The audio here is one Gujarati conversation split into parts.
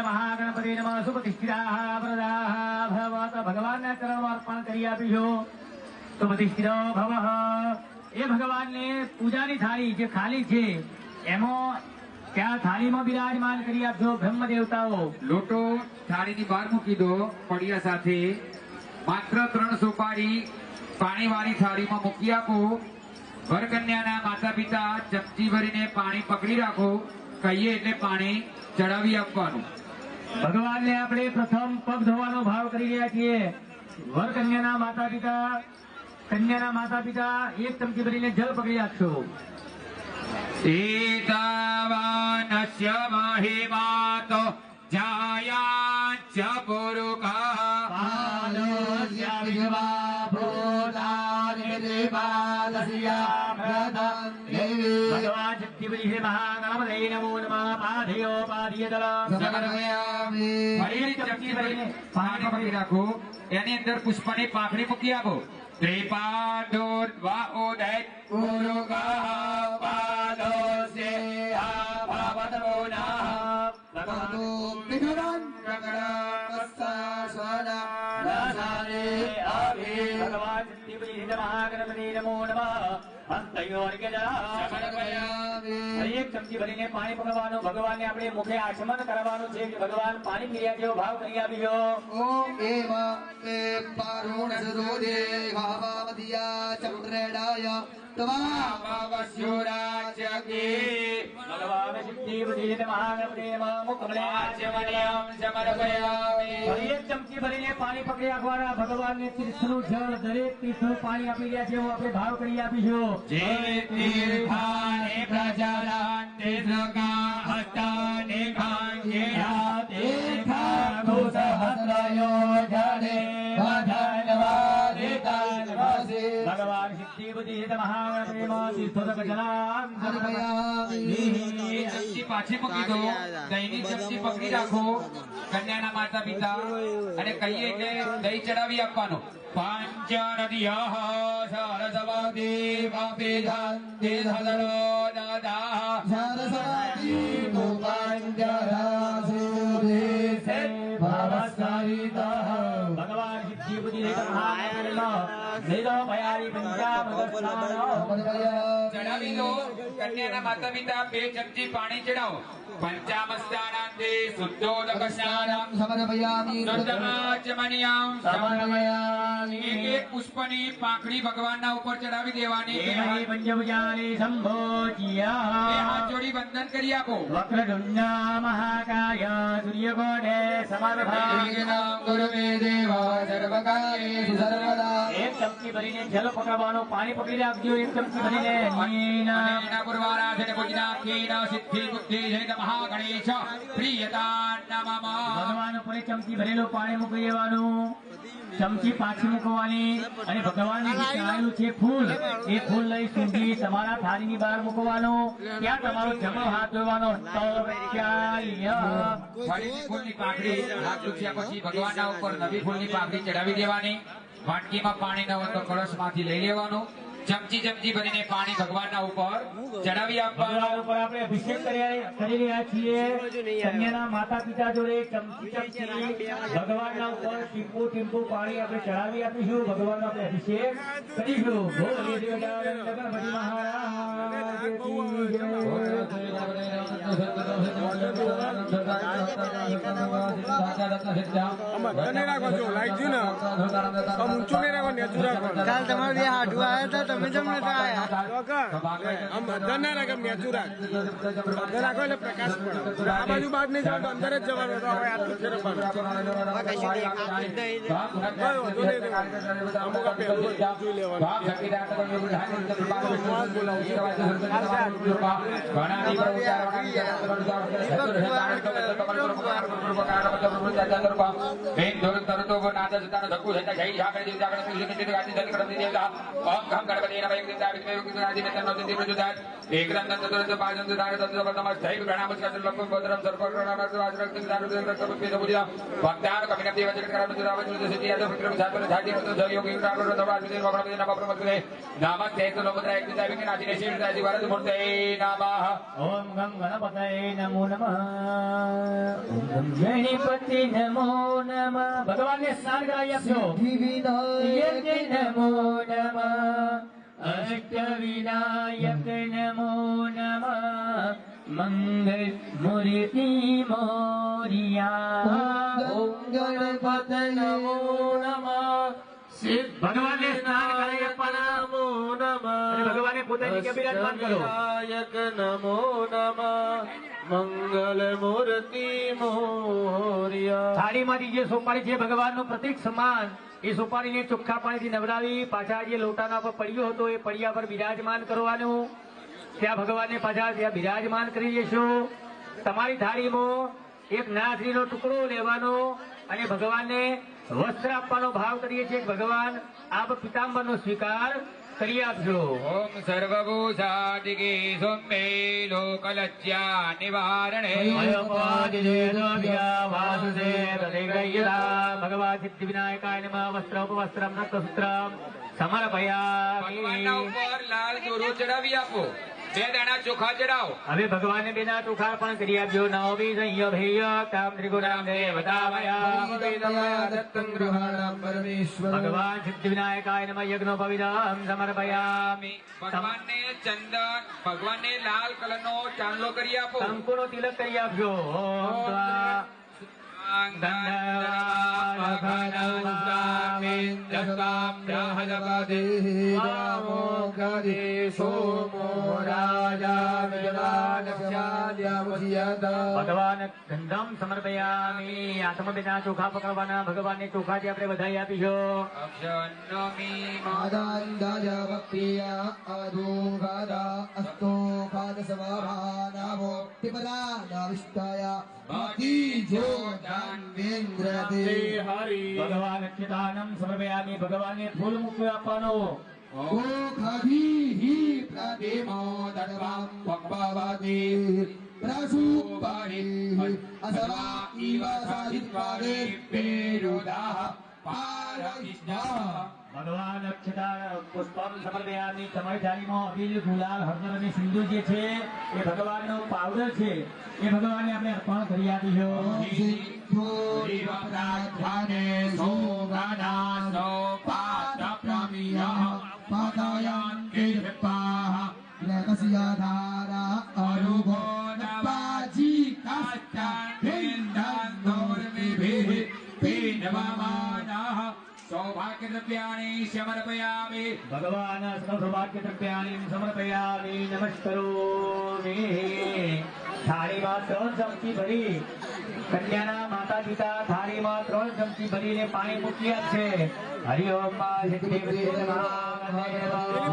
महागणपति नमः सुप्रतिष्ठिताः वरदाः भवत भगवान चरण अर्पण કરી આપીજો સુપ્રતિષ્ઠિતો ભવઃ। એ ભગવાનને પૂજાની થાળી જે ખાલી છે એમાં ત્યાં થાળીમાં બિરાજમાન કરી આપજો બ્રહ્મ દેવતાઓ। લોટો થાળીની બહાર મૂકી દો પડિયા સાથે, માત્ર 3 સોપારી પાણીવાળી થાળીમાં મૂકી આપો। વરકન્યાના માતા પિતા ચમચી ભરીને પાણી પકડી રાખો, કહીએ એટલે પાણી ચડાવી આપવાનું। ભગવાનને આપણે પ્રથમ પગ ધોવાનો ભાવ કરી રહ્યા છીએ। વરકન્યાના માતા પિતા 1 ચમચી ભરીને જળ પકડી રાખશો। एतावानस्य महिमातो जायाच्च पुरुषः पादस्य विश्वा भूतानिर्बालस्य प्रथम देवी भगवान शक्तिपति श्री महागणपतये नमो नमः। पादयोपादियतल समर्पयामि। ફરી ચમચી ભરીને પાણી પકડી રાખો, એની અંદર પુષ્પની પાંખડી મૂકી આપો। ત્રિપાદોર્વા ઉદય પુરુષः પાદોસ્ય ભાવતોના ભગવતો વિઘ્નં પ્રગણસ્તા સ્વદા નાસારે આભે ભગવાન શક્તિપતિ શ્રી મહાગણપતये નમો નમઃ। હસ્તયોર્ગજા સમર્પયામિ। એક ચમચી ભરીને પાણી પકડવાનું, ભગવાનને આપણે મુખે આચમન કરવાનું છે કે ભગવાન પાણી પીર્યા જેવો ભાવ કરી આપીજો। ઓમ એવ તે પારુણ સરોદે ભાવાવધિયા ચંદ્રેડાય ભગવાન શક્તિપતિ શ્રી મહાગણપતये નમઃ। મુખમલે આચમનીયં સમર્પયામિ। એક ચમચી ભરીને પાણી પકડી રાખવાના, ભગવાનને તીર્થનું જળ દરેક તીર્થનું પાણી આપી રહ્યા છે એવો આપણે ભાવ કરી આપીશું। જે તીર્થાને પ્રચલન્તિ સગા હસ્તાને કાંજેયા તીર્થા ઘોષહસ્તયો જડે વધન્વાદિતન્ વસે। ભગવાન શક્તિપતિ શ્રી મહાગણપતये નમઃ। તીર્થોદક જલાં ચમચી પાછી મૂકી દો, દહીંની ચમચી પકડી રાખો, કન્યાના માતા પિતા અને કહીએ એટલે દહીં ચડાવી આપવાનું। પાંચ નદીયઃ સરસ્વતી વાપીધાંતિ ધદરો નદાઃ સરસ્વતી ગોપાંજરાસુદેશે ભવસરિતઃ। ભગવાન શક્તિપતિ શ્રી મહાગણપતये નમઃ। નિરમયારી પંચામૃત ચડાવી દો, કન્યાના માતા પિતા 2 ચમચી પાણી ચડાવો। પંચામ સ્નાનાંતે શુદ્ધોદક સ્નાનમ સમર્પયામિ। શુદ્ધાચમનીયં સમર્પયામિ। એક પુષ્પની પાંખડી ભગવાનના ઉપર ચડાવી દેવાની। એહી પંચભુજાની સંભોજ્યા બે હાથ જોડી વંદન કરી આપો। વક્રતુંડ મહાકાય સૂર્યકોટે સમર્પયામિ। ગુરુમે દેવ સર્વકાર્યેષુ સર્વદા। એક ચમચી ભરીને જલ પકડવાનું, પાણી પકડી રાખજો। એક ચમચી ભરીને અનેન પૂર્વારાધન પૂજનાખીન સિદ્ધિ બુદ્ધિ જય મહાગણેશ પ્રિયતા નમઃ। ભગવાન ઉપર એક ચમચી ભરેલું પાણી મૂકી દેવાનું, ચમચી પાછી મૂકવાની અને ભગવાનને જે ચડાયેલું છે ફૂલ, એ ફૂલ લઈ સૂંઘી તમારા થાળીની બહાર મૂકવાનું। ત્યાં તમારો જમણો હાથ ધોવાનો। ફરીથી ફૂલની પાંખડી હાથ દુખ્યા પછી ભગવાનના ઉપર નવી ફૂલની પાંખડી ચડાવી દેવાની। વાટકીમાં પાણી ન હોય તો કળશમાંથી લઈ લેવાનું। ચમચી ચમચી ભરીને પાણી ભગવાનના ઉપર ચડાવી આપવાનું। ભગવાન ઉપર આપણે અભિષેક કરી રહ્યા છીએ। કન્યાના માતા પિતા જોડે ચમચી ભગવાનના ઉપર ટીમ્પુ પાણી આપણે ચડાવી આપીશું। ભગવાનનો આપણે અભિષેક કરીશું। ભોલે દેવદાનંદ ગણપતિ મહારાજ કી જય। કાલ તમારે બે હાડું આવ્યા હતા, તમે જમ નતા આવ્યા। રાખો એટલે પ્રકાશ પડે। આ બાજુ બહાર નહીં જવાનું, અંદર જ જવાનું હતું। હવે આટલું ફેરવવાનું અમુક જોઈ લેવાનું। ચંદ્રરૂપમ વેદ દોર તરતો નાદ સુતાનો ધક્કુ સતા જય જાગૃતિ જાગૃતિ સુનિતિ ગાદી જન કરતિ દેવતા ઓમ ઘમ ગણપતિ નમઃ એક દિતા વિદ્મે વિદ્મે આદિ મેતન નોતિ પ્રજુદાત એકદમ તંત્ર પાજન ધાર તંત્ર પ્રથમ જય પ્રણામ સ્કંદ લક્ષ્મણ ભદ્રમ સર્વ પ્રણામ વાજરક્તિ દારૂ રક્ત પુષ્પિત પૂજા ભક્તાન કવિન દેવ જગત કરમ સુરાવત સિદ્ધિ આદ વિક્રમ સાગર ધાજી જય યોગી પ્રાપ્ત દવા વિદે વગણ નમઃ પ્રમસ્તે નામસ્તે તલોમદ્રા એક દિતા વિઘ્ન આદિ શિવ દાજી વરદ મૂર્તે નમઃ ઓમ ગમ ગણપતये નમો નમઃ ઓમ ગમ ગણપતિ નમો નમઃ ભગવાનને સ્નાન કરાવી આપજો વિનાયક નમો નમઃ અષ્ટ વિનાયક નમો નમઃ મંગલ મૂર્તિ મોરિયા ઓમ ગણપતये નમો નમઃ ભગવાનને સ્નાન કરાવી આપવાના નમો નમઃ ભગવાને પોતાની કે બિરાજમાન કરો વિનાયક નમો નમઃ મંગલ મૂર્તિ મોરિયા થાળીમાંથી જે સોપારી છે ભગવાનનું પ્રતીક સમાન એ સોપારીને ચોખ્ખા પાણીથી નવડાવી પાછા જે લોટાના પર પડ્યો હતો એ પડ્યા પર બિરાજમાન કરવાનું ત્યાં ભગવાનને પાછા ત્યાં બિરાજમાન કરી દેશો તમારી થાળીમાં એક નાથરીનો ટુકડો લેવાનો અને ભગવાનને વસ્ત્ર આપવાનો ભાવ કરીએ છીએ ભગવાન આપ પિતાંબરનો સ્વીકાર કરી આપજો ઓમ સર્વભૂષાદિકે સૌમ્ય લોકલજ્જા નિવારણે ભગવાન સિદ્ધિ વિનાયકાય નમઃ વસ્ત્ર ઉપવસ્ત્રમ રક્તસૂત્રમ સમર્પયામિ ભગવાનના ઉપર લાલ દોરો ચડાવી આપો બે દાણા ચોખા ચડાવો હવે ભગવાનને બેના ચોખા પણ કરી આપજો નવમી સંય ભેય કામ ત્રિગુણામ દેવતામયા દત્તં ગૃહાણામ પરમેશ્વર ભગવાન સિદ્ધિ વિનાયકાય નમઃ યજ્ઞોપવિદમ સમર્પયામિ ભગવાનને ચંદન ભગવાનને લાલ કલરનો ચાંદલો કરી આપો કંકુનો તિલક કરી આપજો ઓમ ત્વા ભગવાન ગંધમ સમર્પયામિ આત્મબેના ચોખા પકડવાના ભગવાનને ચોખાથી આપણે વધાઈ આપીશું ભગવાન અચ્યુતાનમ સમર્પયામિ ભગવાનને ફૂલ મૂકવી આપવાનો ભગવાન અક્ષતા પુષ્પમ સમર્પયામિ તમારી થાળીમાં અબીલ ગુલાલ હળદર અને સિંદૂર જે છે એ ભગવાનનો પાવડર છે એ ભગવાનને આપણે અર્પણ કરી આપીશું સૌભાગ્ય દ્રવ્યાણી સમર્પયામિ ભગવાન સૌભાગ્ય દ્રવ્યાણી સમર્પયામિ નમસ્કરોમિ થાળીમાં 3 ચમચી ભરી કન્યાના માતા પિતા થાળીમાં 3 ચમચી ભરીને પાણી મૂકી આપશે હરિ ઓમ પેલી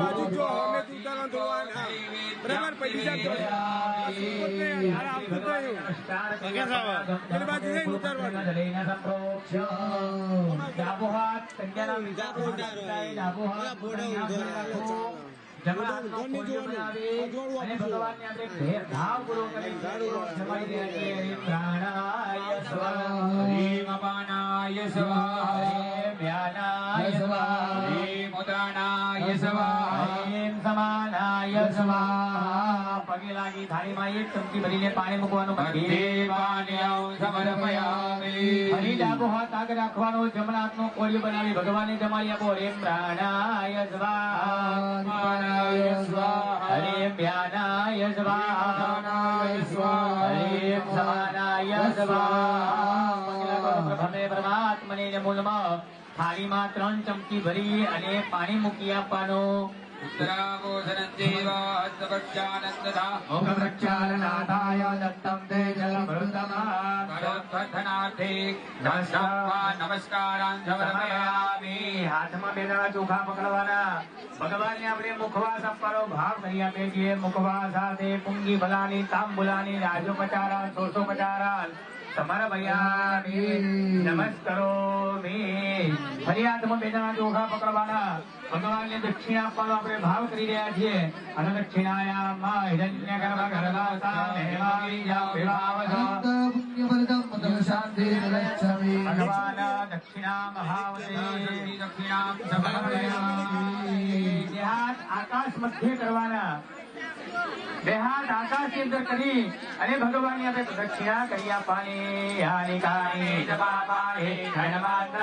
બાજુ જો અમે જૂતાનો ધોવાના બરાબર પૈસા પેલી બાજુ જઈને ઉતારવાનું ડાબો હાથ કન્યાના ડાબો હાથ જગન્નાથનો કોળિયો બનાવી અને ભગવાનને આપણે ભેદભાવપૂર્વક જમાડી રહ્યા છીએ. પ્રાણાય સ્વાહા, હરીમ અપાનાય સ્વાહા, હરીમ વ્યાનાય સ્વાહા, હરીમ ઉદાનાય સ્વાહા, હરીમ સમાનાય સ્વાહા. પગે લાગી થાળીમાં એક ચમચી ભરીને પાણી મૂકવાનું. દેવાન્યં સમર્પયામિ. ફરી ડાબો હાથ આગળ રાખવાનો, જમણા હાથનો કોળિયો બનાવી ભગવાનને જમાડી આપો. હરીમ પ્રાણાય સ્વાહા, હરીમ વ્યાનાય સ્વાહા, હરીમ સમાનાય સ્વાહા. પ્રભમે પરમાત્મને નમોનમઃ. થાળીમાં 3 ચમચી ભરી અને પાણી મૂકી આપવાનું. ઉત્તરાભૂષણં દેવ હસ્તપક્ષાનંદધા મુખપ્રક્ષાલનાથાય દત્તં તે જલમૃતમઃ. ભગવદ્વર્ધનાર્થે નમસ્કારાન સમર્પયામિ. હાથમાં બેના ચોખા પકડવાના. ભગવાનને આપણે મુખવાસ આપવાનો ભાવ કરી આપીએ છીએ. મુખવાસ સાથે પુંગી ભલાની, તાંબુલાની, રાજોપચારા, સોસોપચારા, સમર્પયામિ નમસ્કરોમિ ફરી હાથમાં બેના ચોખા પકડવાના ભગવાનને દક્ષિણા આપવાનો આપણે ભાવ કરી રહ્યા છીએ અને દક્ષિણાયામ હિરણ્ય ગર્ભ ગર્ભાસા મહેવાવીજા વિભાવજો ભગવાન દક્ષિણા મહાવતે દક્ષિણામ સમર્પયામિ બે હાથ આકાશ મધ્ય કરવાના બે હાથ આકાશની અંદર કરી અને ભગવાનની આપણે પ્રદક્ષિણા કરી આપવાની હાનિકાની જપાપાની ધનમાંતર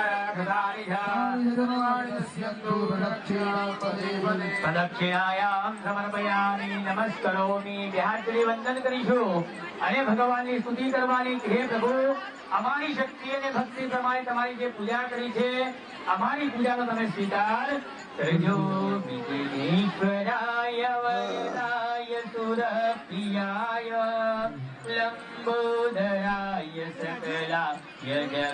પ્રદક્ષિણાયામ સમર્પયામિ નમસ્કરોમિ બે હાથ જોડી વંદન કરીશું અને ભગવાનની સ્તુતિ કરવાની હે પ્રભુ અમારી શક્તિ અને ભક્તિ પ્રમાણે તમારી જે પૂજા કરી છે અમારી પૂજાનો તમે સ્વીકાર કરજો વિઘ્નેશ્વરાય વરદાય સુરપ્રિયાય લંબોદરાય સકલાય